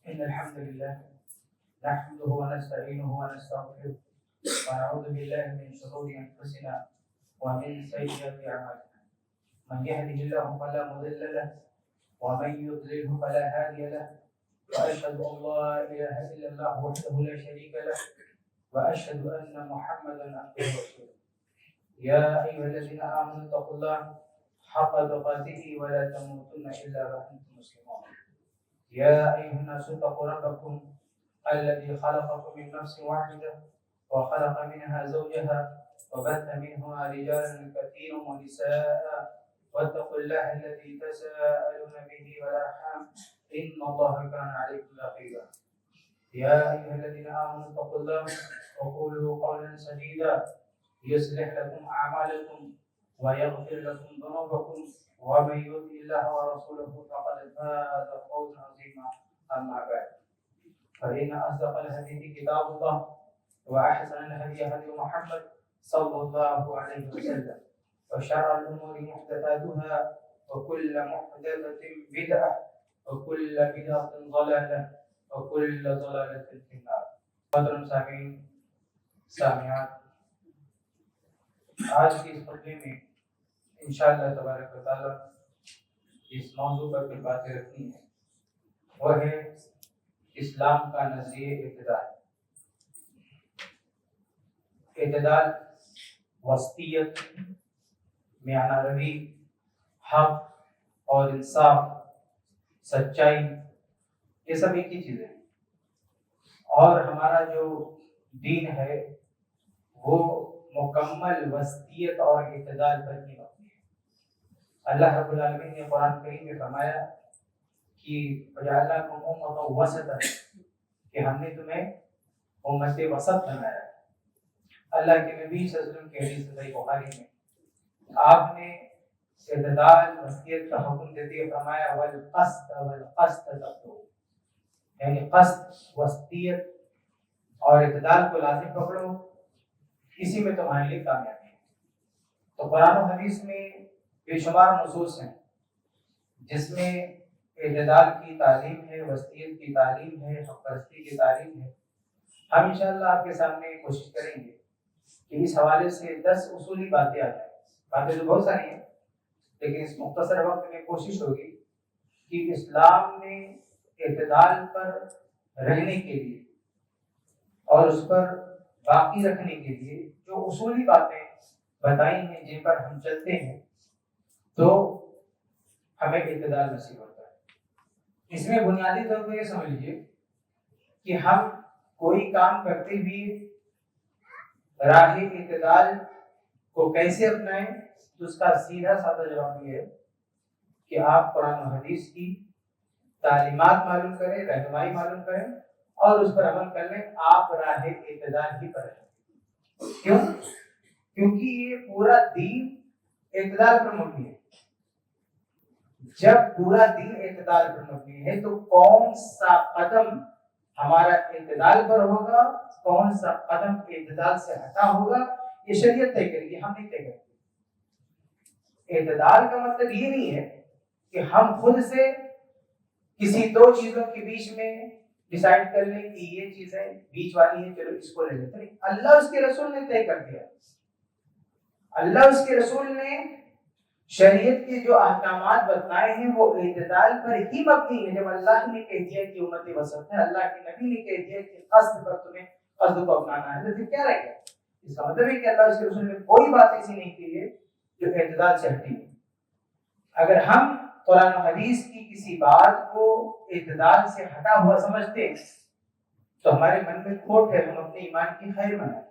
إن الحمد لله نحمده ونستعينه ونستغفره ونعوذ بالله من شرور أنفسنا ومن سيئات أعمالنا. من يهده الله فلا مضل له ومن يضلله فلا هادي له، وأشهد أن لا إله إلا الله وحده لا شريك له، وأشهد أن محمدا عبده ورسوله. يا أيها الذين آمنوا اتقوا الله حق تقاته ولا تموتن إلا وأنتم مسلمون. يا أيها الناس اتقوا ربكم الذي خلقكم من نفس واحدة وخلق منها زوجها وبث منهما رجالا كثيرا ونساء، واتقوا الله الذي تساءلون به والأرحام إن الله كان عليكم رقيبا. يا أيها الذين آمنوا اتقوا الله وقولوا قولا سديدا يصلح لكم أعمالكم ويغفر لكم ذنوبكم، ومن يطع الله ورسوله فقد فاز فوزا عظيما. أما بعد، فإن أصدق الحديث كتاب الله، وأحسن الهدي هدي محمد صلى الله عليه وسلم، وشر الأمور محدثاتها، وكل محدثة بدعة، وكل بدعة ضلالة، وكل ضلالة في النار. محترم سامعین سامعات، آج کی اس خطبے میں انشاءاللہ تبارک و تعالیٰ اس موضوع پر کچھ باتیں رکھنی ہیں، وہ ہے اسلام کا نظریہ اعتدال. اعتدال، وسطیت، میانہ روی، حق اور انصاف، سچائی، یہ سب ایک ہی چیزیں ہیں. اور ہمارا جو دین ہے وہ مکمل وسطیت اور اعتدال پر ہی مبنی ہے. اللہ رب العالمین نے قرآن کریم میں فرمایا کہ وَجَعَلْنَاكُمْ أُمَّةً وَسَطًا، کہ ہم نے تمہیں امت وسط بنایا. اللہ کے نبی صلی اللہ علیہ وسلم کی حدیث صحیح بخاری میں آپ نے اعتدال، وسطیت کا حکم دیتے ہوئے فرمایا وَالْقَسْطَ تَقْوَى، یعنی قسط، وسطیت اور اعتدال کو لازم پکڑو، اسی میں تمہارے لیے کامیابی ہے. تو قرآن و حدیث میں بے شمار نصوص ہیں جس میں اعتدال کی تعلیم ہے، وسطیت کی تعلیم ہے، حق پرستی کی تعلیم ہے. ہم انشاءاللہ آپ کے سامنے کوشش کریں گے کہ اس حوالے سے 10 اصولی باتیں آ جائیں. باتیں تو بہت ساری ہیں، لیکن اس مختصر وقت میں کوشش ہوگی کہ اسلام نے اعتدال پر رہنے کے لیے اور اس پر باقی رکھنے کے لیے جو اصولی باتیں بتائی ہیں جن پر ہم چلتے ہیں تو ہمیں اعتدال نصیب ہوتا ہے. اس میں بنیادی طور پر یہ سمجھ لیجیے کہ ہم کوئی کام کرتے بھی راہ اعتدال کو کیسے اپنائیں، تو اس کا سیدھا سادہ جواب یہ ہے کہ آپ قرآن و حدیث کی تعلیمات معلوم کریں، رہنمائی معلوم کریں اور اس پر عمل کر لیں. آپ راہ اعتدال ہی پر ہیں. کیوں؟ کیونکہ یہ پورا دین اعتدال پر مبنی ہے. جب پورا دین اعتدال پر مبنی ہے تو کون سا قدم ہمارا اعتدال پر ہوگا، کون سا قدم اعتدال سے ہٹا ہوگا، یہ شریعت طے کرے گی، ہم نہیں طے کریں گے. اعتدال کا مطلب یہ نہیں ہے کہ ہم خود سے کسی دو چیزوں کے بیچ میں ڈیسائیڈ کر لیں کہ یہ چیزیں بیچ والی ہیں، چلو اس کو لے لیتے. نہیں، اللہ اس کے رسول نے طے کر دیا. اللہ اس کے رسول نے شریعت کے جو احکامات بتائے ہیں وہ اعتدال پر ہی مبنی ہے. جب اللہ نے کہہ دیا کہ امت وسط ہے، اللہ کے نبی نے کہہ دیا کہ قصد پر تمہیں قصد کو اپنانا ہے، تو پھر کیا رہ گیا؟ اس کا مطلب ہے کہ اللہ اس کے رسول نے کوئی بات ایسی نہیں کی ہے جو اعتدال سے ہٹی ہے. اگر ہم قرآن و حدیث کی کسی بات کو اعتدال سے ہٹا ہوا سمجھتے ہیں تو ہمارے من میں کھوٹ ہے، ہم اپنے ایمان کی خیر منائیں.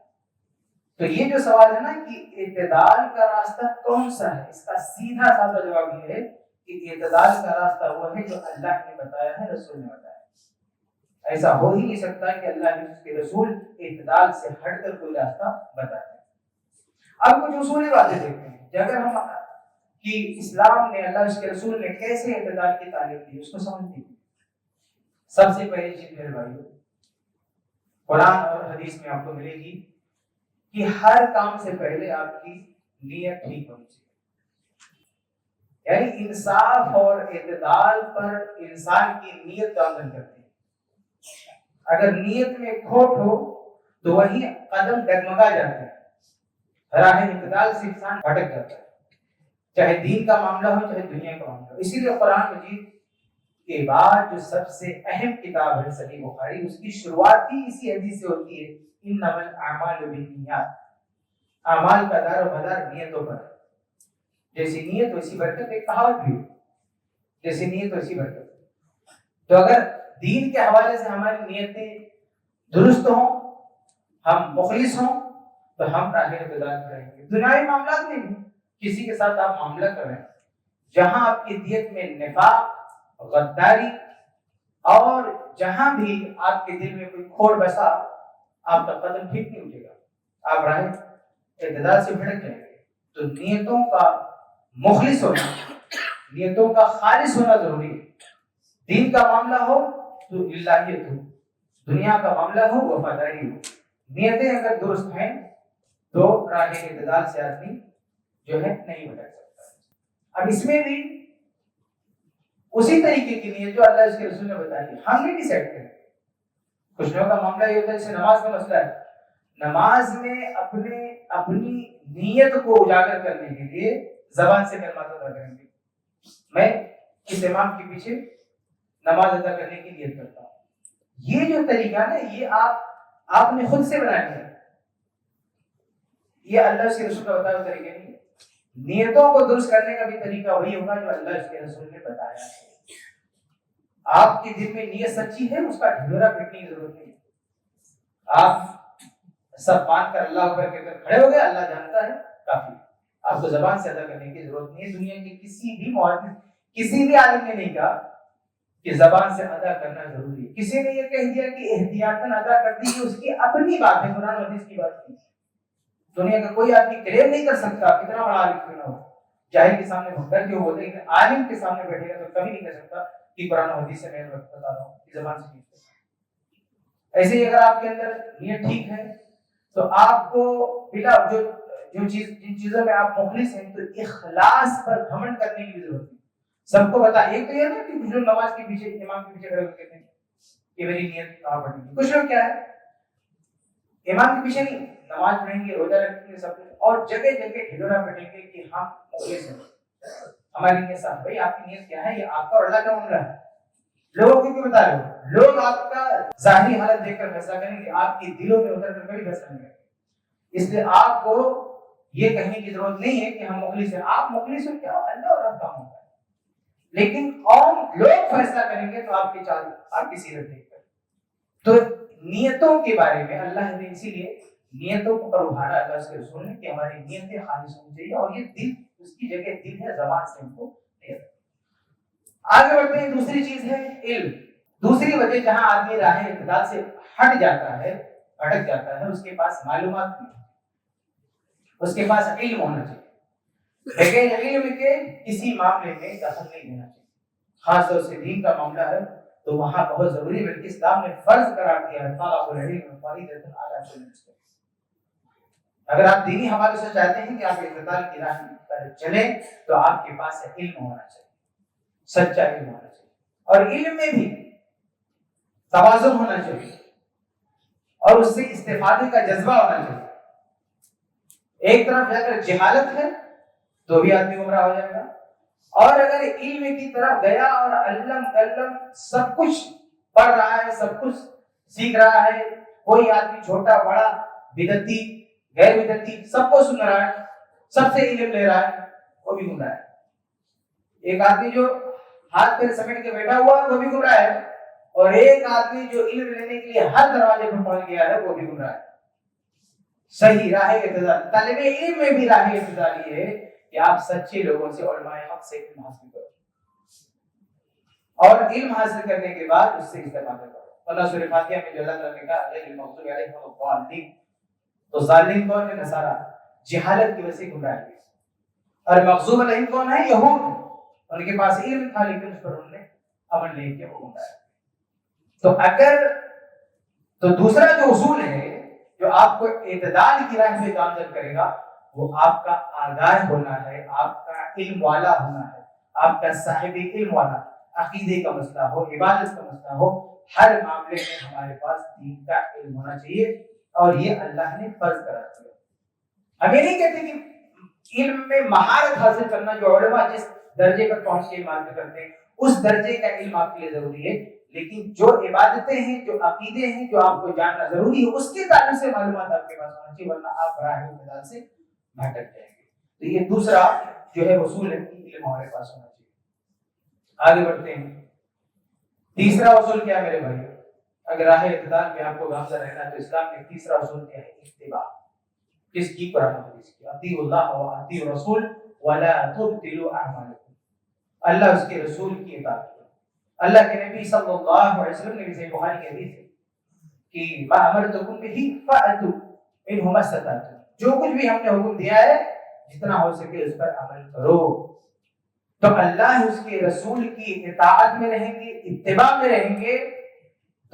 تو یہ جو سوال ہے نا کہ اعتدال کا راستہ کون سا ہے، اس کا سیدھا سادہ جواب یہ ہے کہ اعتدال کا راستہ وہ ہے جو اللہ نے بتایا ہے، رسول نے بتایا ہے. ایسا ہو ہی نہیں سکتا کہ اللہ نے اس کے رسول اعتدال سے ہٹ کر کوئی راستہ بتایا. اب کچھ اصولی باتیں دیکھتے ہیں کہ اگر ہم کہ اسلام نے، اللہ اس کے رسول نے کیسے اعتدال کی تعلیم دی اس کو سمجھتے ہیں. سب سے پہلی چیز میرے بھائیو، قرآن اور حدیث میں آپ کو ملے گی کہ ہر کام سے پہلے آپ کی نیت ٹھیک ہونی چاہیے. یعنی انصاف اور اعتدال پر انسان کی نیت کا عمل کرتے ہیں. اگر نیت میں کھوٹ ہو تو وہی قدم ڈگمگا جاتا ہے، راہ اعتدال سے انسان بھٹک جاتا ہے، چاہے دین کا معاملہ ہو چاہے دنیا کا معاملہ ہو۔ اسی لیے قرآن مجید کے بعد جو سب سے اہم کتاب ہے صحیح بخاری، اس کی شروعات ہی اسی حدیث سے ہوتی ہے، انما الاعمال بالنیات، اعمال کا دار و مدار نیتوں پر۔ جیسی نیت ویسی برکت، ایک کہاوت بھی ہے، جیسی نیت ویسی برکت۔ تو اگر دین کے حوالے سے ہماری نیتیں درست ہوں، ہم مخلص ہوں، تو ہم راہ اعتدال کریں گے۔ دنیاوی معاملات میں بھی کسی کے ساتھ آپ معاملہ کریں، جہاں آپ کی نیت میں نفاق، غداری، اور جہاں بھی آپ کے دل میں کوئی کھوٹ بسا، آپ کا قدم ٹھیک نہیں اٹھے گا، آپ راہ اعتدال سے بھٹک جائیں گے۔ تو نیتوں کا مخلص ہونا، نیتوں کا خالص ہونا ضروری ہے۔ دین کا معاملہ ہو تو الہیت ہو، دنیا کا معاملہ ہو وفاداری ہو، نیتیں اگر درست ہیں تو راہ اعتدال سے آدمی جو ہے نہیں بھٹک سکتا۔ اب اس میں بھی اسی طریقے کی نیت جو اللہ اس کے رسول نے بتائی ہم نے ڈیسائیڈ کریں۔ کچھ لوگوں کا معاملہ یہ ہوتا ہے جیسے نماز کا مسئلہ ہے، نماز میں اپنی نیت کو اجاگر کرنے کے لیے زبان سے کلمات ادا کریں گے، میں اس امام کے پیچھے نماز ادا کرنے کی نیت کرتا ہوں۔ یہ جو طریقہ ہے یہ آپ نے خود سے بنایا ہے، یہ اللہ کے رسول کا بتایا ہوا طریقہ نہیں ہے۔ نیتوں کو درست کرنے کا بھی طریقہ وہی ہوگا جو اللہ اس کے رسول نے بتایا ہے۔ آپ کے دل میں نیت سچی ہے، اس کا ڈھیرا پیٹنے کی ضرورت نہیں ہے۔ آپ سب باندھ کر اللہ اکبر کہہ کر کھڑے ہو گئے، اللہ جانتا ہے، کافی۔ آپ کو زبان سے ادا کرنے کی ضرورت نہیں ہے۔ دنیا کے کسی بھی محدث، کسی بھی عالم نے نہیں کہا کہ زبان سے ادا کرنا ضروری ہے۔ کسی نے یہ کہہ دیا کہ احتیاطاً ادا کر دی، اس کی اپنی بات ہے، قرآن و حدیث کی بات نہیں۔ دنیا کا کوئی آدمی کلیم نہیں کر سکتا، کتنا بڑا عالم کیوں نہ ہو، جاہل کے سامنے بھگتر کیوں ہو، لیکن عالم کے سامنے بیٹھے گا تو کبھی نہیں کہہ سکتا کہ قرآن و حدیث سے میں بتا رہا ہوں، کہ زبان سے نہیں کرتا۔ ایسے ہی اگر آپ کے اندر نیت ٹھیک ہے تو آپ کو بلا جن چیزوں میں آپ مخلص ہیں تو اخلاص پر گھمنڈ کرنے کی بھی ضرورت نہیں۔ سب کو بتا، ایک تو یہ نا کہ کچھ لوگ نماز کے پیچھے، امام کے پیچھے کھڑے ہو کہتے ہیں کہ میری نیت کہاں پڑھنی ہے۔ کچھ لوگ کیا ہے، امام کے پیچھے نہیں، نماز پڑھیں گے، روزہ رکھیں گے، سب کچھ، اور جگہ جگہ ڈھنڈورا پیٹیں گے کہ ہم مخلص ہیں، ہماری نیت صاف۔ بھائی آپ کی نیت کیا ہے؟ یہ آپ کا اور اللہ کا معاملہ ہے، لوگوں کو کیوں بتا رہے ہو؟ لوگ آپ کا ظاہری حالت دیکھ کر فیصلہ کریں گے، آپ کے دلوں میں اتر کر کبھی فیصلہ نہیں کریں گے۔ اس لیے آپ کو یہ کہنے کی ضرورت نہیں ہے کہ ہم مخلص ہیں۔ آپ مخلص ہو کیا، اللہ اور رب کا ہوتا ہے، لیکن قوم لوگ فیصلہ کریں گے تو آپ کی چال، آپ کی سیرت دیکھ کر۔ تو نیتوں کے بارے میں اللہ نے اسی لیے نیتوں کو پر ابھارا اللہ کے رسول نے کہ ہماری نیتیں خالص ہونی چاہیے، اور یہ دل، اس کی جگہ دل ہے، زبان سے ہم کو نہیں۔ آگے بڑھتے ہیں، دوسری چیز ہے علم۔ دوسری وجہ جہاں آدمی راہ اعتدال سے ہٹ جاتا ہے، بھٹک جاتا ہے، اس کے پاس معلومات نہیں، اس کے پاس علم ہونا چاہیے۔ بغیر علم کے کسی معاملے میں دخل نہیں دینا چاہیے، خاص طور سے دین کا معاملہ ہے تو وہاں بہت ضروری ہے، بلکہ اسلام نے فرض قرار دیا ہے، طلب العلم فریضۃ علی کل مسلم۔ اگر آپ دینی حوالے سے چاہتے ہیں کہ آپ اعتدال کی راہ پر چلیں تو آپ کے پاس علم ہونا چاہیے، سچا علم ہونا چاہیے، اور علم میں بھی توازن ہونا چاہیے، اور اس سے استفادے کا جذبہ ہونا چاہیے۔ ایک طرف اگر جہالت ہے تو بھی آدمی گمراہ ہو جائے گا، اور اگر علم کی طرف گیا اور علم کلم سب کچھ پڑھ رہا ہے، سب کچھ سیکھ رہا ہے، کوئی آدمی چھوٹا بڑا بدعتی غیر بدعتی سب کو سن رہا ہے، سب سے علم لے رہا ہے، وہ بھی گمراہ ہے۔ ایک آدمی جو ہاتھ پیر سمیٹ کے بیٹھا ہوا ہے وہ بھی گمراہ ہے، اور ایک آدمی جو علم لینے کے لیے ہر دروازے پر پہنچ گیا ہے وہ بھی گمراہ ہے۔ صحیح راہ اعتدال، طالب علم میں بھی راہ اعتدال یہ ہے کہ آپ سچے لوگوں سے، علماء حق سے علم حاصل کرو، اور علم حاصل کرنے کے بعد اس سے استفادہ کرو۔ اللہ سورہ فاتحہ میں جو اللہ تعالیٰ نے کہا غیر المغضوب علیہم ولا الضالین، تو ظالم کون ہے؟ نصارا، جہالت کی وجہ سے گمراہ ہوئے، اور مغضوب علیہم کون ہے؟ یہود، ان کے پاس علم تھا لیکن اس پر انہوں نے عمل نہیں کیا، وہ گمراہ ہوئے۔ تو دوسرا جو اصول ہے جو آپ کو اعتدال کی راہ میں گامزن کرے گا، وہ آپ کا آگاہ ہونا ہے، آپ کا علم والا ہونا ہے، آپ کا صاحب علم والا، عقیدے کا مسئلہ ہو، عبادت کا مسئلہ ہو، ہر معاملے میں ہمارے پاس دین کا علم ہونا چاہیے، اور یہ اللہ نے فرض کرا دیا۔ ہم یہ نہیں کہتے کہ علم میں مہارت حاصل کرنا، جو علماء جس درجے پر پہنچ کے عبادت کرتے ہیں اس درجے کا علم آپ کے لیے ضروری ہے، لیکن جو عبادتیں ہیں، جو عقیدے ہیں، جو آپ کو جاننا ضروری ہے، اس کے تعلق سے معلومات آپ کے پاس ہونا چاہیے، ورنہ آپ راہ اعتدال سے بھٹک جائیں گے۔ تو یہ دوسرا جو ہے اصول ہے کہ علم ہمارے پاس ہونا چاہیے۔ آگے بڑھتے ہیں۔ تیسرا اصول کیا ہے میرے بھائی؟ اگر راہ اعتدال میں آپ کو گامزن رہنا ہے تو اسلام میں تیسرا اصول کیا ہے؟ اتباع۔ کس کی؟ قرآن و حدیث کی۔ اطیعوا اللہ و اطیعوا الرسول ولا تبطلوا اعمالکم، اللہ اس کے رسول کی اطاعت کرو۔ اللہ کے نبی صلی اللہ علیہ وسلم نے بھی صحیح بخاری کی حدیث ہے کہ ما امرتکم بہ فأتوا منہ ما استطعتم، جو کچھ بھی ہم نے حکم دیا ہے جتنا ہو سکے اس پر عمل کرو۔ تو اللہ اس کے رسول کی اطاعت میں رہیں گے، اتباع میں رہیں گے،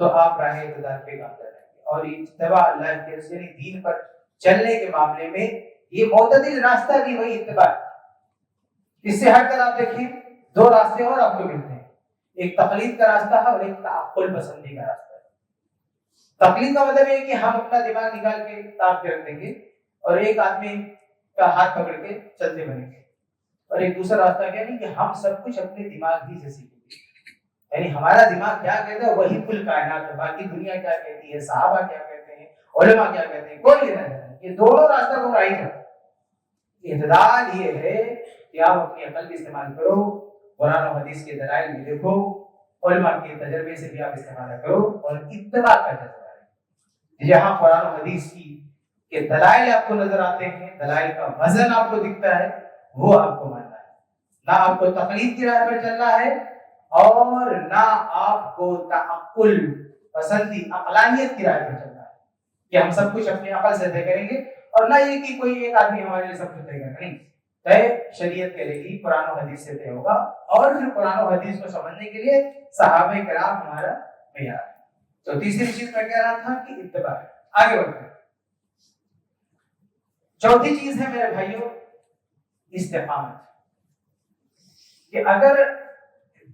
تو آپ راہ اعتدال پہ گامزن رہیں گے۔ اور یہ اتباع اللہ کے رسول دین پر چلنے کے معاملے میں یہ معتدل راستہ بھی وہی اتباع ہے۔ اس سے ہٹ کر آپ دیکھیں دو راستے اور آپ کو ملتے ہیں، ایک تقلید کا راستہ ہے اور ایک تعقل پسندی کا راستہ ہے۔ تقلید کا مطلب یہ ہے کہ ہم اپنا دماغ نکال کے تاپ کے رکھ دیں گے اور ایک آدمی کا ہاتھ پکڑ کے چلتے بنیں گے، اور ایک دوسرا راستہ کیا نہیں کہ ہم سب کچھ اپنے دماغ ہی سے سیکھیں گے، یعنی ہمارا دماغ کیا کہتا ہے وہی کل کائنات ہے، باقی دنیا کیا کہتی ہے، صحابہ کیا کہتے ہیں، علماء کیا کہتے ہیں، کوئی لینا نہیں۔ یہ دونوں راستہ کو رائی ہے۔ اعتدال یہ ہے کہ آپ اپنی عقل بھی استعمال کرو، قرآن و حدیث کے دلائل بھی دیکھو، علماء کے تجربے سے بھی آپ استعمال کرو، اور اتباع کا جذبہ ہے۔ جہاں قرآن و حدیث کی کہ دلائل آپ کو نظر آتے ہیں، دلائل کا وزن آپ کو دکھتا ہے، وہ آپ کو ماننا ہے، نہ آپ کو تقلید کی راہ پر چلنا ہے اور نہ آپ کو تعقل پسندی عقلانیت کی راہ پر چلنا ہے کہ ہم سب کچھ اپنی عقل سے طے کریں گے، اور نہ یہ کہ کوئی ایک آدمی ہمارے لیے سب کچھ طے کرے گا۔ نہیں، طے شریعت کرے گی، قرآن و حدیث سے طے ہوگا، اور پھر قرآن و حدیث کو سمجھنے کے لیے صحابہ کرام ہمارا معیار ہے۔ تو تیسری چیز میں کہہ رہا تھا کہ اتباع۔ آگے بڑھتے ہیں۔ چوتھی چیز ہے میرے بھائیوں استقامت، کہ اگر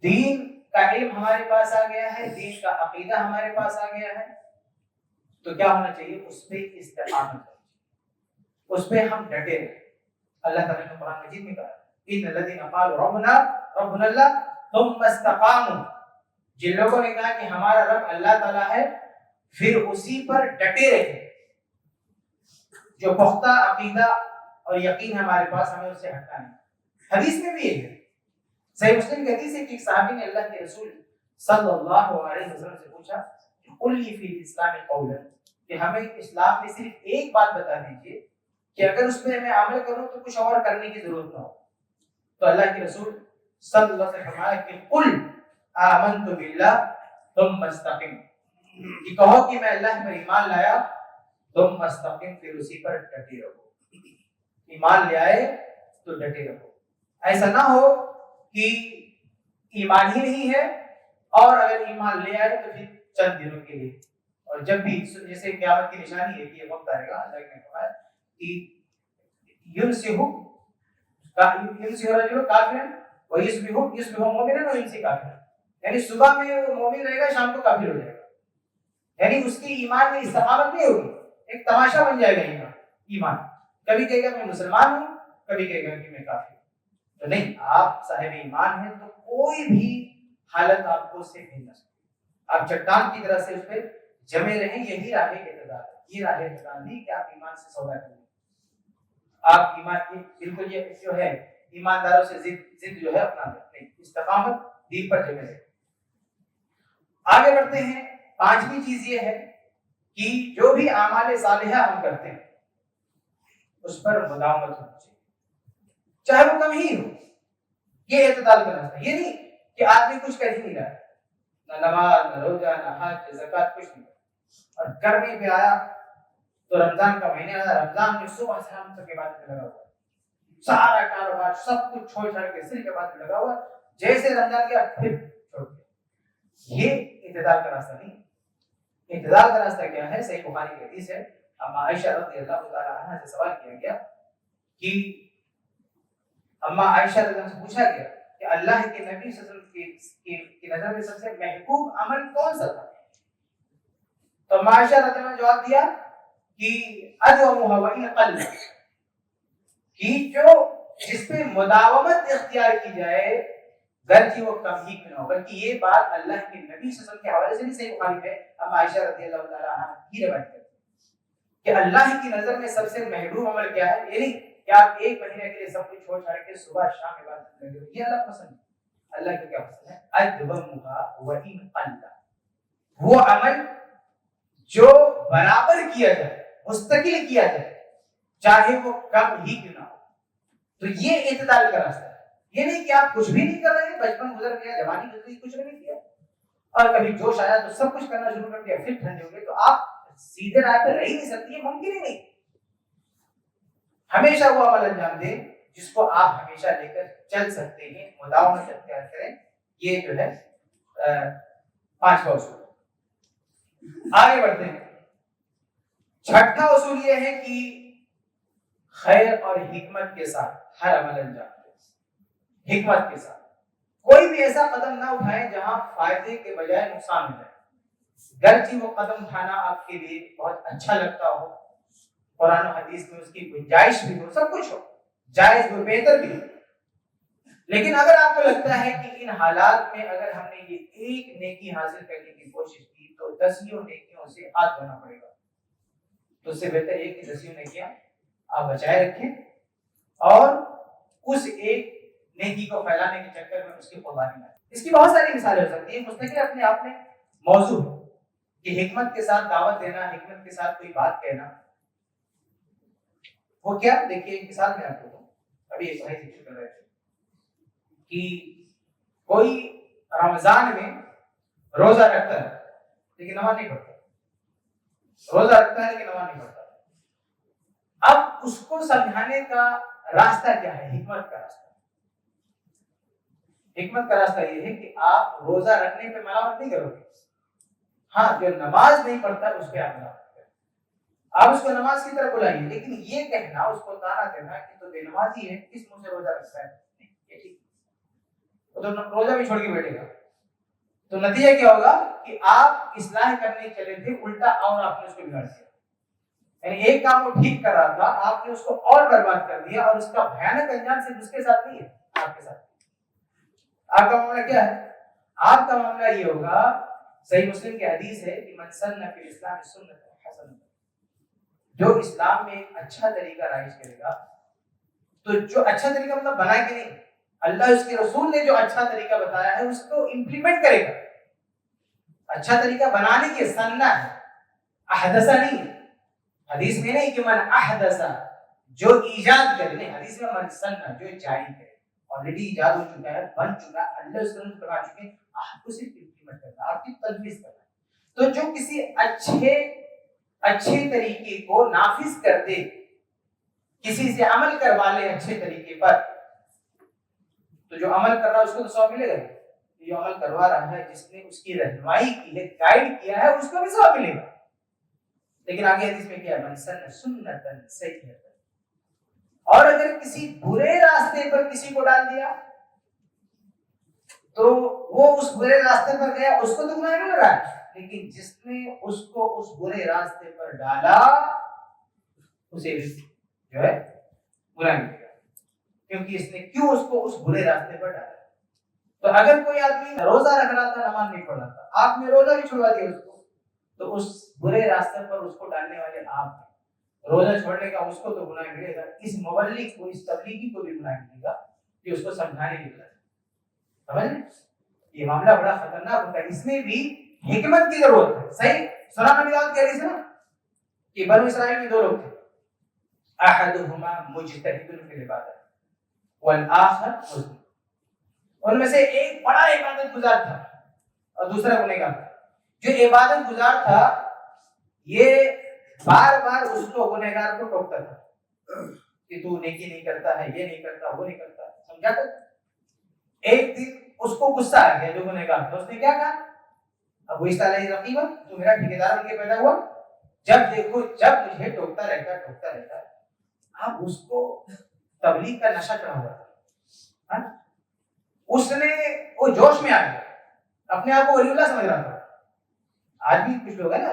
دین کا علم ہمارے پاس آ گیا ہے، دین کا عقیدہ ہمارے پاس آ گیا ہے، تو کیا ہونا چاہیے؟ اس پہ استقامت، اس پہ ہم ڈٹے رہیں۔ اللہ تعالیٰ نے قرآن مجید میں کہا ان الذین قالوا ربنا اللہ ثم استقاموا، جن لوگوں نے کہا کہ ہمارا رب اللہ تعالیٰ ہے پھر اسی پر ڈٹے رہے، جو پختہ عقیدہ اور یقین ہمارے پاس، ہمیں اس سے ہٹنا نہیں۔ حدیث میں بھی یہ ہے، صحیح مسلم کی حدیث ہے کہ ایک صحابی نے اللہ کے رسول صلی اللہ علیہ وسلم سے پوچھا قل لی فی الاسلام قولا، کہ ہمیں اسلام میں صرف ایک بات بتا دیجیے کہ اگر اس میں میں عمل کروں تو کچھ اور کرنے کی ضرورت نہ ہو۔ تو اللہ کے رسول صلی اللہ علیہ وسلم نے فرمایا کہ قل آمنت باللہ ثم استقم، کہ کہو کہ میں اللہ پر ایمان لایا، ثم استقم، پھر اسی پر ڈٹے رہو۔ ایمان لے آئے تو ڈٹے رہو، ایسا نہ ہو کہ ایمان ہی نہیں ہے، اور اگر ایمان لے آئے تو پھر چند دنوں کے لیے، اور جب بھی جیسے قیامت کی نشانی ہے کہ یہ وقت آئے گا، اللہ نے فرمایا کہ یمسح رجل کافرا ویصبح مومنا ویمسی کافرا، یعنی صبح میں وہ مومن رہے گا، شام کو کافر ہو جائے گا، یعنی اس کی ایمان میں استقامت نہیں ہوگی، ایک تماشا بن جائے گا ایمان، کبھی کہے گا میں مسلمان ہوں، کبھی کہے گا کہ میں کافر ہوں۔ تو نہیں، آپ صاحب ایمان ہیں تو کوئی بھی حالت آپ کو اس سے نہیں نہ سکتی، آپ چٹان کی طرح سے اس پہ جمے رہیں، یہی راہ اعتدال ہے۔ یہ راہ اعتدال نہیں کہ آپ ایمان سے سودا کریں، آپ ایمان کی بالکل یہ جو ہے ایمانداروں سے ضد جو ہے اپنا نہیں، استقامت دین پر جمے رہے۔ آگے بڑھتے ہیں۔ پانچویں چیز یہ ہے کہ جو بھی اعمال صالحہ ہم کرتے ہیں اس پر مداومت ہونی چاہیے، چاہے وہ کم ہی ہو۔ یہ اعتدال کا راستہ، یہ نہیں کہ آدمی کچھ کر ہی نہیں رہا، نہ نماز، نہ روزہ، نہ حج، زکات، کچھ نہیں، اور کرنے پہ آیا تو رمضان کا مہینے آیا، رمضان میں صبح سے شام تک عبادت میں لگا ہوا، سارا کاروبار سب کچھ چھوڑ چھاڑ کے صرف عبادت میں لگا ہوا، جیسے رمضان گیا پھر چھوڑ دیا۔ یہ اعتدال کا راستہ نہیں۔ اعتدال کا راستہ کیا ہے؟ صحیح بخاری کی حدیث ہے، اما عائشہ رضی اللہ تعالی عنہا سے سوال کیا گیا کہ اما عائشہ رضی اللہ عنہا سے پوچھا گیا کہ اللہ کے نبی صلی اللہ علیہ وسلم کی نظر میں سب سے محبوب عمل کون سا تھا؟ تو عائشہ رضی اللہ عنہا نے جواب دیا کہ ادومها وان قل، کہ جو جس پہ مداومت اختیار کی جائے گرچہ وہ کم ہی کیوں نہ ہو، بلکہ یہ بات اللہ کے نبی صلی اللہ علیہ وسلم کے حوالے سے بھی صحیح بخاری میں اب عائشہ رضی اللہ تعالی عنہا کی روایت کرتے ہیں کہ اللہ کی نظر میں سب سے محبوب عمل کیا ہے، یہ نہیں کہ آپ ایک مہینے کے لیے سب کچھ چھوڑ چھاڑ کے صبح شام عبادت کریں گے، یہ اللہ پسند ہے۔ اللہ کو کیا پسند ہے؟ ادومها وان قل، وہ عمل جو برابر کیا جائے، مستقل کیا جائے، چاہے وہ کم ہی کیوں نہ ہو۔ تو یہ اعتدال کا راستہ ہے، یہ نہیں کہ آپ کچھ بھی نہیں کر رہے ہیں، بچپن گزر گیا، جوانی گزر گئی، کچھ نہیں کیا، اور کبھی جوش آیا تو سب کچھ کرنا شروع کر دیا، پھر ٹھنڈے ہو گئے، تو آپ سیدھے راہ پہ رہ ہی نہیں سکتی، یہ ممکن ہی نہیں۔ ہمیشہ وہ عمل انجام دیں جس کو آپ ہمیشہ لے کر چل سکتے ہیں، مداومت اختیار کریں، یہ جو ہے پانچواں اصول۔ آگے بڑھتے ہیں۔ چھٹا اصول یہ ہے کہ خیر اور حکمت کے ساتھ ہر عمل انجام دیں، حکمت کے ساتھ کوئی بھی ایسا قدم نہ اٹھائیں جہاں فائدے کے بجائے نقصان ہو جائے، گرچہ وہ قدم اٹھانا آپ کے لیے بہت اچھا لگتا ہو، قرآن و حدیث میں اس کی گنجائش بھی ہو، سب کچھ ہو، جائز ہو، بہتر بھی ہو، لیکن اگر آپ کو لگتا ہے کہ ان حالات میں اگر ہم نے یہ ایک نیکی حاصل کرنے کی کوشش کی تو 10 نیکیوں سے ہاتھ دھونا پڑے گا، تو اس سے بہتر ہے کہ 10 نیکیاں آپ بچائے رکھیں اور اس ایک نیکی کو پھیلانے کے چکر میں اس کی قربانی نہ۔ اس کی بہت ساری مثالیں ہو سکتی ہیں، مستقل اپنے آپ میں موضوع ہے کہ حکمت کے ساتھ دعوت دینا، حکمت کے ساتھ کوئی بات کہنا، وہ کیا؟ دیکھیے ایک مثال میں آپ کو دوں، ابھی ایک بھائی ذکر کر رہے تھے کہ کوئی رمضان میں روزہ رکھتا ہے لیکن نماز نہیں پڑھتا، روزہ رکھتا ہے لیکن نماز نہیں پڑھتا۔ اب اس کو سمجھانے کا راستہ کیا ہے؟ حکمت کا راستہ۔ حکمت کا راستہ یہ ہے کہ آپ روزہ رکھنے پہ ملامت نہیں کرو گے، ہاں جو نماز نہیں پڑھتا اس پہ آپ ملامت کریں، آپ اس کو نماز کی طرف بلائیے، لیکن یہ کہنا، اس کو تانا دینا کہ تو بے نمازی ہے، کس منہ سے روزہ رکھتا ہے، نہیں، یہ ٹھیک، وہ تو روزہ بھی چھوڑ کے بیٹھے گا، تو نتیجہ کیا ہوگا کہ آپ اصلاح کرنے چلے تھے، الٹا اور آپ نے اس کو بگاڑ دیا، یعنی ایک کام وہ ٹھیک کر رہا تھا، آپ نے اس کو اور برباد کر دیا، اور اس کا بھیانک انجام صرف اس کے ساتھ نہیں ہے، آپ کے ساتھ۔ آپ کا معاملہ کیا ہے؟ آپ کا معاملہ یہ ہوگا، صحیح مسلم کی حدیث ہے کہ من سن فی الاسلام سنۃ حسنۃ، جو اسلام میں ایک اچھا طریقہ رائج کرے گا، تو جو اچھا طریقہ مطلب بنا کے نہیں، اللہ اس کے رسول نے جو اچھا طریقہ بتایا ہے اس کو امپلیمنٹ کرے گا، اچھا طریقہ بنانے کی سننا ہے، احدثہ نہیں ہے، حدیث میں نہیں کہ من احدث جو ایجاد کرے، نہیں، حدیث میں من سننا جو جاری کرے، آلریڈی ایجاد ہو چکا ہے، بن چکا ہے، اللہ اس طرح بنا چکے ہیں، آپ کو صرف امپلیمنٹ کرنا ہے، آپ کی تنفیذ کرنا ہے۔ تو جو کسی اچھے طریقے کو نافذ کر دے، کسی سے عمل کروا لے اچھے طریقے پر، تو جو عمل کر رہا ہے اس کو تو 100 ملے گا، جو عمل کروا رہا ہے، جس نے اس کی رہنمائی کی ہے، گائیڈ کیا ہے، اس کو بھی 100 ملے گا۔ لیکن آگے حدیث میں کیا ہے؟ من سن سنۃ سیئۃ، اور اگر کسی برے راستے پر کسی کو ڈال دیا تو وہ اس برے راستے پر گیا، اس کو تو گناہ مل رہا ہے، لیکن جس نے اس کو اس برے راستے پر ڈالا اسے جو ہے گناہ ملے گا، کیونکہ اس نے کیوں اس کو اس برے راستے پر ڈالا۔ تو اگر کوئی آدمی روزہ رکھ رہا تھا، نماز نہیں پڑھ رہا تھا، آپ نے روزہ بھی چھڑوا دیا اس کو، تو اس برے راستے پر اس کو ڈالنے والے آپ ہیں، روزہ چھوڑنے کا اس کو تو گناہ ملے گا، اس مبلغ کو، اس تبلیغی کو بھی گناہ ملے گا کہ اس کو سمجھانے کی ضرورت ہے۔ سمجھ لیں؟ یہ معاملہ بڑا خطرناک ہوتا ہے، اس میں بھی حکمت کی ضرورت ہے۔ صحیح سنن نبی داؤد کہہ رہی ہے نا کہ بنو اسرائیل میں 2 لوگ تھے، احدہما مجتہد فی العبادۃ والآخر مذنب، ان میں سے ایک بڑا عبادت گزار تھا اور دوسرا گنہگار تھا۔ جو عبادت گزار تھا یہ بار بار اس کو گنہگار کو ٹوکتا تھا کہ تو نیکی نہیں کرتا ہے، یہ نہیں کرتا، وہ نہیں کرتا، سمجھاتا تھا۔ ایک دن اس کو غصہ آ گیا، جو گنہگار تھا، اس نے کیا کہا؟ ابو علیہ رقیبہ، تو میرا ٹھیکیدار بن کے پیدا ہوا، جب دیکھو جب مجھے ٹوکتا رہتا، اب اس کو تبلیغ کا نشہ چڑھا ہوا تھا، اس نے وہ جوش میں آ گیا، اپنے آپ کو ولی اللہ سمجھ رہا تھا۔ آج بھی کچھ لوگ ہیں نا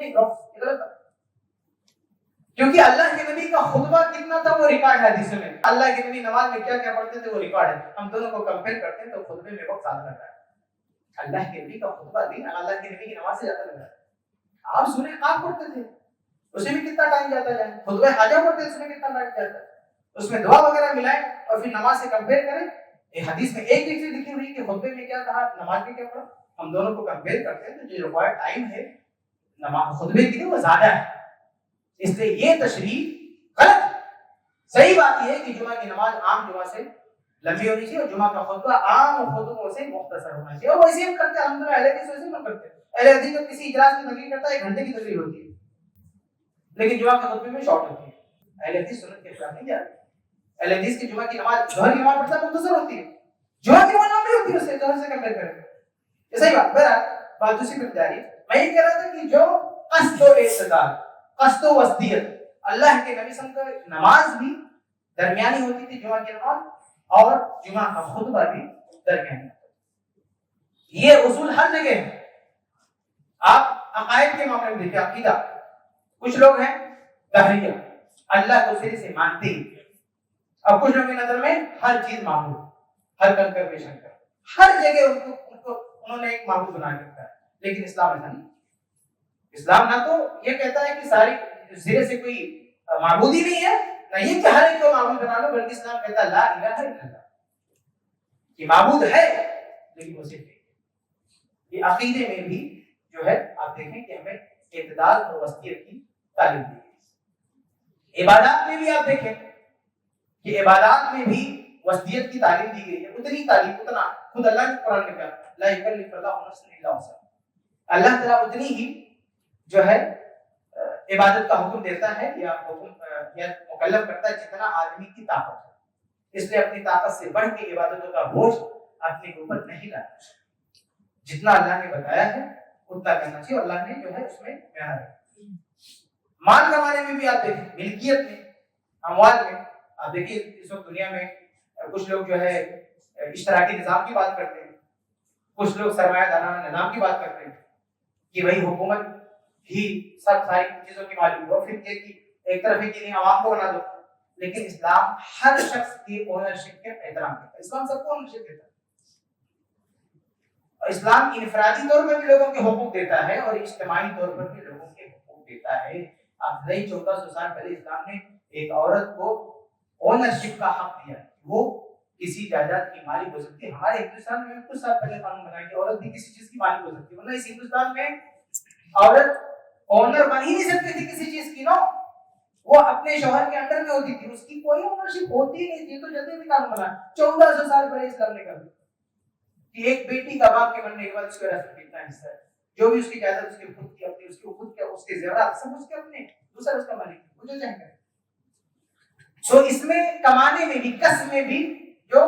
نہیں یہ غلط بات، کیونکہ اللہ کے نبی کا خطبہ کتنا تھا وہ ریکارڈ ہے حدیثوں میں، اللہ کے نبی نماز میں کیا کیا پڑھتے تھے وہ ریکارڈ ہے، ہم دونوں کو کمپیئر کرتے ہیں تو خطبے میں وقت زیادہ لگتا ہے، اللہ کے نبی کا خطبہ بھی اللہ کے نبی کی نماز سے زیادہ لگ رہا ہے. آپ سورہ قاف پڑھتے تھے اس میں بھی کتنا ٹائم جاتا ہے، خطبہ حاجہ پڑھتے ہیں اس میں کتنا ٹائم جاتا ہے، اس میں دعا وغیرہ ملائیں اور پھر نماز سے کمپیئر کریں. ایک حدیث میں ایک چیز لکھی ہوئی کہ خطبے میں کیا کہا نماز میں کیا پڑھا، ہم دونوں کو کمپیئر کرتے ہیں تو جو ریکوائرڈ ٹائم ہے نماز خطبے کے لیے وہ زیادہ ہے، اس لیے یہ تشریح غلط. صحیح بات یہ ہے کہ جمعہ کی نماز عام جمعہ سے لمبی ہونی چاہیے اور جمعہ کا خطبہ عام خطبوں سے مختصر ہونا چاہیے، اور ویسے ہم کرتے ہیں الحمدللہ، اہل حدیث ویسے ہم کرتے ہیں. اہل حدیث جب کسی اجلاس کی تقریر کرتا ہے 1 گھنٹے کی تقریر ہوتی ہے لیکن جمعہ کے خطبے میں شارٹ ہوتی ہے. اہل حدیث سنت کے خلاف نہیں جاتے. اہل حدیث کی جمعہ کی نماز ظہر کی نماز پڑھتا ہے مختصر ہوتی ہے، جمعہ کی نماز لمبی ہوتی ہے، اس سے ظہر سے کمپیئر کریں. یہ صحیح بات. بہرحال بات دوسری پہ جاری، میں یہ کہہ رہا تھا کہ جو قصد و اعتدال، قصد و وسطیت، اللہ کے نبی صلی اللہ علیہ وسلم کا نماز بھی درمیانی ہوتی تھی جمعہ کی نماز، اور جمعہ کا خطبہ بھی درمیانی. یہ اصول ہر جگہ ہے. آپ عقائد کے معاملے میں دیکھیں، عقیدہ، کچھ لوگ ہیں دہریہ، اللہ کو سرے سے مانتے ہی، اب کچھ لوگوں کی نظر میں ہر چیز معبود، ہر کنکر بے شنکر، ہر جگہ انہوں نے ایک معبود بنا کے رکھا ہے. لیکن اسلام ایسا نہیں. اسلام نہ تو یہ کہتا ہے کہ ساری سرے سے کوئی معبود ہی نہیں ہے، نہ یہ کہ ہر ایک کو معبود بنا لو، بلکہ اسلام کہتا ہے لا الہ الا اللہ، کہ معبود ہے لیکن وہ صرف یہ عقیدے میں بھی جو ہے آپ دیکھیں کہ ہمیں اعتدال اور وسطیت کی تعلیم دی گئی. عبادات میں بھی آپ دیکھیں کہ عبادات میں بھی وسطیت کی تعلیم دی گئی ہے. اتنی تعلیم، اتنا خود اللہ نے قرآن میں کہا لا یکلف اللہ نفسا الا وسعها، اللہ تعالیٰ اتنی ہی جو ہے عبادت کا حکم دیتا ہے یا حکم یا مکلف کرتا ہے جتنا آدمی کی طاقت ہے. اس لیے اپنی طاقت سے بڑھ کے عبادتوں کا بوجھ اپنے اوپر نہیں لانا. جتنا اللہ نے بتایا ہے اتنا کرنا چاہیے، اللہ نے جو ہے اس میں بیان رکھا. مال کمانے میں بھی آپ دیکھیں، ملکیت میں، اموال میں آپ دیکھیے اس وقت دنیا میں کچھ لوگ جو ہے اشتراکی نظام کی بات کرتے ہیں، کچھ لوگ سرمایہ دارانہ نظام کی بات کرتے ہیں کہ بھائی حکومت ہی سب ساری چیزوں کی مالک ہو، پھر ایک طرف ہے کہ نہیں عوام کو بنا دو. لیکن اسلام ہر شخص کی اونرشپ کے احترام کرتا ہے، اسلام سب کو اونرشپ دیتا ہے. اسلام انفرادی طور پر بھی لوگوں کے حقوق دیتا ہے اور اجتماعی طور پر بھی لوگوں کے حقوق دیتا ہے. اب 1400 سال پہلے اسلام نے ایک عورت کو اونرشپ کا حق دیا، وہ کسی جائیداد کی مالک ہو سکتی ہے. ہمارے ہندوستان میں کچھ سال پہلے قانون بنایا کہ عورت بھی کسی چیز کی مالک ہو سکتی ہے، ورنہ اس ہندوستان میں عورت اونر بن ہی نہیں سکتی تھی کسی چیز کی. وہ اپنے شوہر کے انڈر میں ہوتی تھی، اس کی کوئی اونرشپ ہوتی نہیں تھی. تو جلدی بھی قانون بنا 1400 سال پہلے اسلام نے کر دیا کہ ایک بیٹی کا باپ کے مرنے کے بعد اس کے وراثت میں اتنا حصہ ہے، جو بھی اس کی جائیداد اس کے خود کی اپنی، اس کے خود کے، اس کے زیورات سب اس کے اپنے، دوسرا اس کا مالک ہے، وہ جو چاہے کرے. تو اس میں کمانے میں بھی، کسب میں بھی جو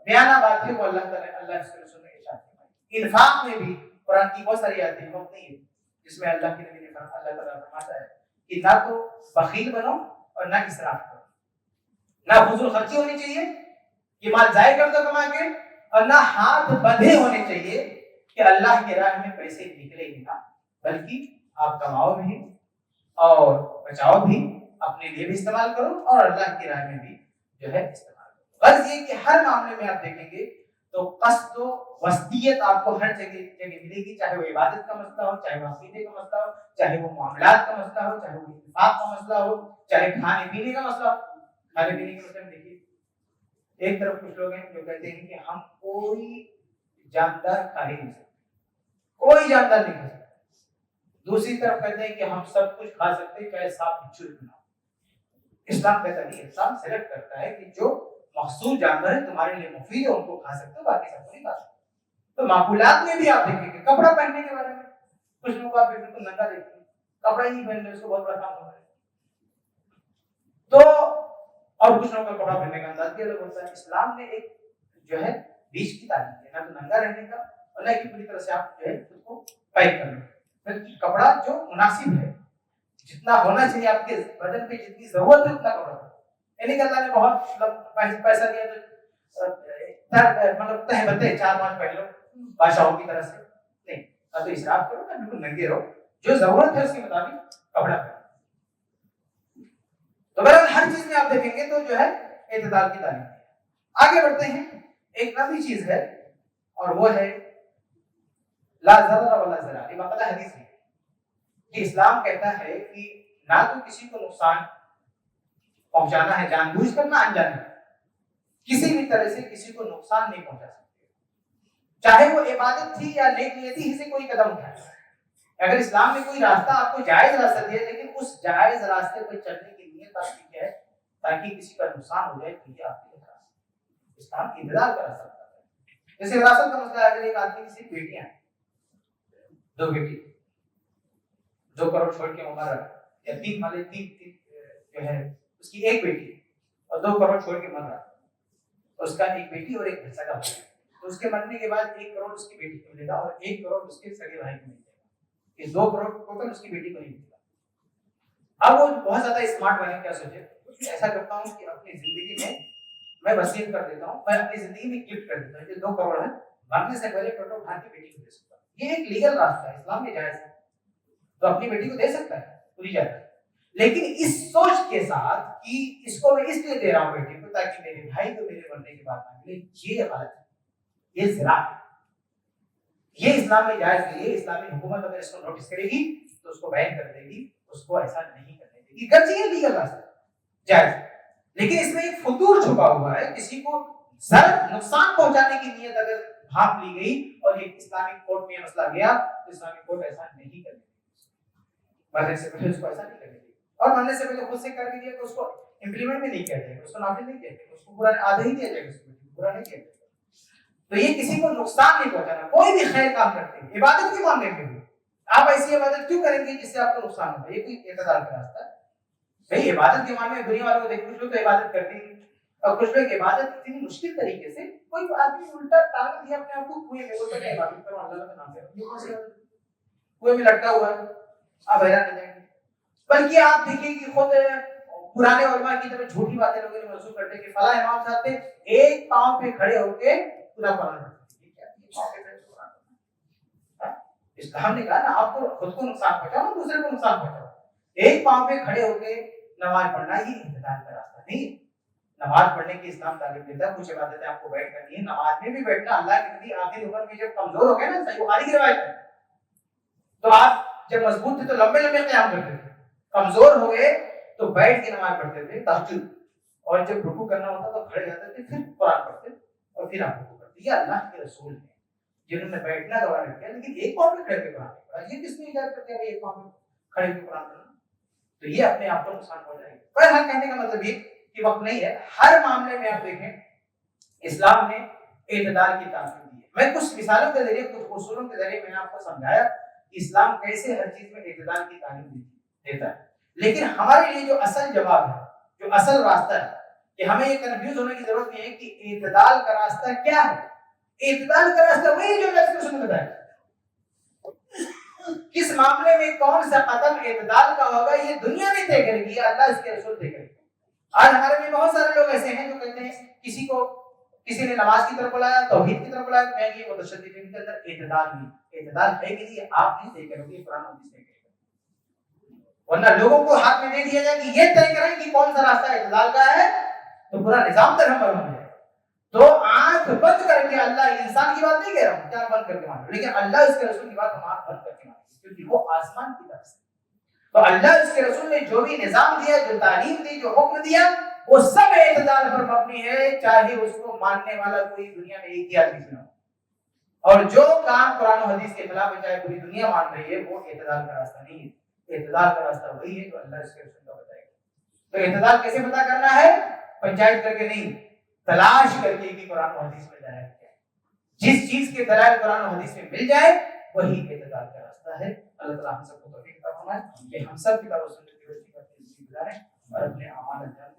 بیانہ بات ہے وہ اللہ تعالی اللہ اس کے رسول نے ارشاد فرمائی. انفاق میں بھی قرآن کی بہت ساری آیتیں وقت نہیں ہے جس میں اللہ کے نبی نے اللہ تعالیٰ فرماتا ہے کہ نہ تو بخیل بنو اور نہ اسراف کرو، نہ فضول خرچی ہونی چاہیے کہ مال ضائع کر دو کما کے، اور نہ ہاتھ بندھے ہونے چاہیے کہ اللہ کی راہ میں پیسے نکلے گی نہ، بلکہ آپ کماؤ بھی اور بچاؤ بھی، اپنے لیے بھی استعمال کرو اور اللہ کی راہ میں بھی جو ہے استعمال کرو. غرض یہ کہ ہر معاملے میں آپ دیکھیں گے تو قصد و وسطیت آپ کو ہر جگہ ملے گی، چاہے وہ عبادت کا مسئلہ ہو، چاہے وہ عقیدے کا مسئلہ ہو، چاہے وہ معاملات کا مسئلہ ہو، چاہے وہ انفاق کا مسئلہ ہو، چاہے کھانے پینے کا مسئلہ ہو. کھانے پینے کے مسئلے میں دیکھیے ایک طرف کچھ لوگ ہیں جو کہتے ہیں کہ ہم کوئی جاندار کھا ہی نہیں سکتے، کوئی جاندار نہیں کھا سکتے. دوسری طرف کہتے ہیں کہ ہم سب کچھ کھا سکتے چاہے سانپ بچھو بنا. اسلام کہتا نہیں، اسلام سلیکٹ کرتا ہے کہ جو مخصوص جانور ہے تمہارے لیے مفید ہے ان کو کھا سکتے ہو، باقی سب کو نہیں کھا سکتے. تو معقولات میں بھی آپ دیکھیں گے کپڑا پہننے کے بارے میں کچھ لوگ آپ بالکل ننگا دیکھتے ہیں، کپڑا ہی نہیں پہن رہے، اس کو بہت بڑا کام ہو رہا ہے. تو اور کچھ لوگوں کا کپڑا پہننے کا انداز بھی الگ ہوتا ہے. اسلام نے ایک جو ہے بیچ کی تعلیم دی، نہ تو ننگا رہنے کا اور نہ کہ پوری طرح سے آپ جو ہے خود کو پیک کر لیں. کپڑا جو مناسب ہے، جتنا ہونا چاہیے آپ کے بدن پہ جتنی ضرورت ہے اتنا کپڑا. یعنی کہ اللہ نے بہت پیسہ دیا تو مطلب تہبتے 4-5 پہن لو بادشاہوں کی طرح سے نہیں، نہ تو اسراف کرو نہ بالکل ننگے رہو. جو ضرورت ہے اس کے مطابق کپڑا پہنے. تو بہرحال ہر چیز میں آپ دیکھیں گے تو جو ہے اعتدال کی تعلیم. آگے بڑھتے ہیں. ایک نئی چیز ہے اور وہ ہے لا ضرر ولا ضرار. یہ باقاعدہ حدیث ہے کہ اسلام کہتا ہے کہ نہ تو کسی کو نقصان پہنچانا ہے جان بوجھ کر، نہ انجانے کسی بھی طرح سے کسی کو نقصان نہیں پہنچا سکتے، چاہے وہ عبادت تھی یا نیک نیتی سے کوئی قدم اٹھائے. اگر اسلام نے کوئی راستہ آپ کو جائز راستہ دیا لیکن اس جائز راستے پر چلنے کی نیت آپ کی ہے تاکہ کسی کا نقصان ہو جائے تو یہ آپ کے راستہ. اسلام اعتدال کا راستہ بتاتا ہے. جیسے وراثت کا مسئلہ ہے، اگر ایک آدمی کی صرف بیٹیاں ہیں، 2 بیٹی، 2 کروڑ چھوڑ کے عمر یا 3 والے 3 جو ہے اس کی ایک بیٹی اور 2 کروڑ چھوڑ کے مر رہا، اس کا ایک بیٹی اور ایک سگا بھائی، تو اس کے مرنے کے بعد 1 کروڑ اس کی بیٹی کو ملے گا اور 1 کروڑ اس کے سگے بھائی کو ملے گا. یہ 2 کروڑ ٹوٹل اس کی بیٹی کو نہیں ملے گا. اب وہ بہت زیادہ اسمارٹ بنے، کیا سوچے ایسا کرتا ہوں کہ اپنی زندگی میں وصیت کر دیتا ہوں، میں اپنی زندگی میں گفٹ کر دیتا ہوں. یہ 2 کروڑ ہے، مرنے سے پہلے ٹوٹل اٹھا کے بیٹی کو دے سکتا ہوں. یہ ایک لیگل راستہ ہے، اسلام میں جائز ہے، تو اپنی بیٹی کو دے سکتا ہے پوری جائز. لیکن اس سوچ کے ساتھ کہ اس کو میں اس لیے دے رہا ہوں بیٹی کو تاکہ میرے بھائی کو میرے مرنے کے بعد نہ ملے، یہ غلط ہے، یہ زنا ہے. یہ اسلام میں جائز نہیں ہے. اسلامی حکومت اگر اس کو نوٹس کرے گی تو اس کو بین کر دے گی، اس کو ایسا نہیں کرنے دے گی. گرچہ یہ لیگل راستہ جائز، لیکن اس میں ایک فطور چھپا ہوا ہے. کسی کو ضرر نقصان پہنچانے کی نیت اگر بھاپ لی گئی اور ایک اسلامک کورٹ میں مسئلہ گیا تو اسلامک کورٹ ایسا نہیں کرے گی. مرنے سے پہلے اس کو ایسا نہیں کرے گی، اور مرنے سے پہلے خود سے کر دیا تو اس کو امپلیمنٹ بھی نہیں کہتے، اس کو نافذ نہیں کہتے، اس کو برا آدھا ہی دیا جائے گا، اس کو برا نہیں کہتے. تو یہ کسی کو نقصان نہیں پہنچانا. کوئی بھی خیر کام کرتے ہیں عبادت کے معاملے میں بھی آپ ایسی عبادت کیوں کریں گے جس سے آپ کو نقصان ہوگا؟ یہ کوئی اعتدال کا راستہ ہے؟ بھائی عبادت کے معاملے میں دنیا والوں کو دیکھ، کچھ لوگ تو عبادت کرتے ہیں اور کچھ لوگ عبادت اتنی مشکل طریقے سے، کوئی آدمی الٹا ٹانگ دیا اپنے آپ کو کنویں میں، بولتا ہے عبادت کرو اللہ کا نام لے، یہ کون سی عبادت؟ کنویں میں لٹکا ہوا ہے، آپ حیران رہ جائیں گے. بلکہ آپ دیکھیں کہ خود پرانے علماء کی طرف جھوٹی باتیں لوگوں نے منسوخ کرتے کہ فلاں امام صاحب تھے ایک پاؤں پہ کھڑے ہو کے پورا قرآن پڑھتے. اسلام نے کہا نا آپ کو خود کو نقصان پہنچاؤ نہ دوسرے کو نقصان پہنچاؤ. ایک پاؤں پہ کھڑے ہو کے نماز پڑھنا یہ اعتدال کا راستہ نہیں. نماز پڑھنے کی اسلام تعلیم دیتا ہے. کچھ عبادتیں آپ کو بیٹھ کرنی ہے، نماز میں بھی بیٹھنا. اللہ کے نبی آخری عمر میں جب کمزور ہو گئے نا، صحیح بخاری کی روایت ہے، تو آپ جب مضبوط تھے تو لمبے لمبے قیام کرتے تھے، کمزور ہو گئے تو بیٹھ کے نماز پڑھتے تھے تہجد، اور جب رکوع کرنا ہوتا تو کھڑے جاتے تھے، پھر قرآن پڑھتے اور پھر آپ رکوع کرتے. یہ اللہ کے رسول ہیں جنہوں نے بیٹھنا گوارا کیا، لیکن ایک پاؤں پہ کھڑے کے قرآن پڑھا. یہ کس نے ایجاد کر دیا ایک پاؤں پہ کھڑے کے قرآن پڑھنا؟ تو یہ اپنے آپ کو نقصان پہنچائے گا. بہرحال کہنے کا مطلب یہ کہ وقت نہیں ہے، ہر معاملے میں آپ دیکھیں اسلام نے اعتدال کی تعلیم دی ہے. میں کچھ مثالوں کے ذریعے، کچھ اصولوں کے ذریعے میں نے آپ کو سمجھایا کہ اسلام کیسے ہر چیز میں اعتدال کی تعلیم دیتا ہے. لیکن ہمارے لیے جو اصل جواب ہے، جو اصل راستہ ہے، کہ ہمیں یہ کنفیوز ہونے کی ضرورت نہیں ہے کہ اعتدال کا راستہ کیا ہے. اعتدال کا راستہ وہی جو اللہ کے رسول نے بتایا. کس معاملے میں کون سا قدم اعتدال کا ہوگا یہ دنیا نہیں طے کرے گی، اللہ اس کے رسول طے کرے گی. آج ہمارے میں بہت سارے لوگ ایسے ہیں جو کہتے ہیں کسی نے نماز کی طرف بلایا، توحید کی طرف بلایا، تو میں یہ متشددین کے اندر اعتدال نہیں. اعتدال ہے کہ نہیں آپ نہیں طے کرو گے، قرآن حدیث طے کرے گا. ورنہ لوگوں کو ہاتھ میں دے دیا جائے کہ یہ طے کریں کہ کون سا راستہ اعتدال کا ہے تو پورا نظام تک ہم بن جائے. تو آنکھ بند کر کے، اللہ انسان کی بات نہیں کہہ رہا ہوں کیا بند کر کے مانو، لیکن اللہ اس کے رسول کی بات ہم آنکھ بند کر کے مانیں کیونکہ وہ آسمان کی طرف سے. تو اللہ اس کے رسول نے جو بھی نظام دیا، جو تعلیم دی، جو حکم دیا، وہ سب اعتدال پر مبنی ہے، چاہے اس کو ماننے والا کوئی دنیا میں ایک ہی آدمی نہ ہو. اور جو کام قرآن و حدیث کے خلاف ہے، چاہے پوری دنیا مان رہی ہے، وہ اعتدال کا راستہ نہیں ہے. اعتدال کا راستہ وہی ہے جو اللہ اس کے رسول کا بتائے گا. تو اعتدال کیسے پتہ کرنا ہے؟ پنچایت کر کے نہیں، تلاش کر کے کہ قرآن و حدیث میں دلائل کیا ہے. جس چیز کے دلائل قرآن و حدیث میں مل جائے وہی اعتدال کا راستہ ہے. اللہ تعالیٰ ہم سب کو توفیق عطا فرمائے کہ ہم سب کتاب و سنت کی روشنی میں زندگی گزاریں اور اپنے اعمال انجام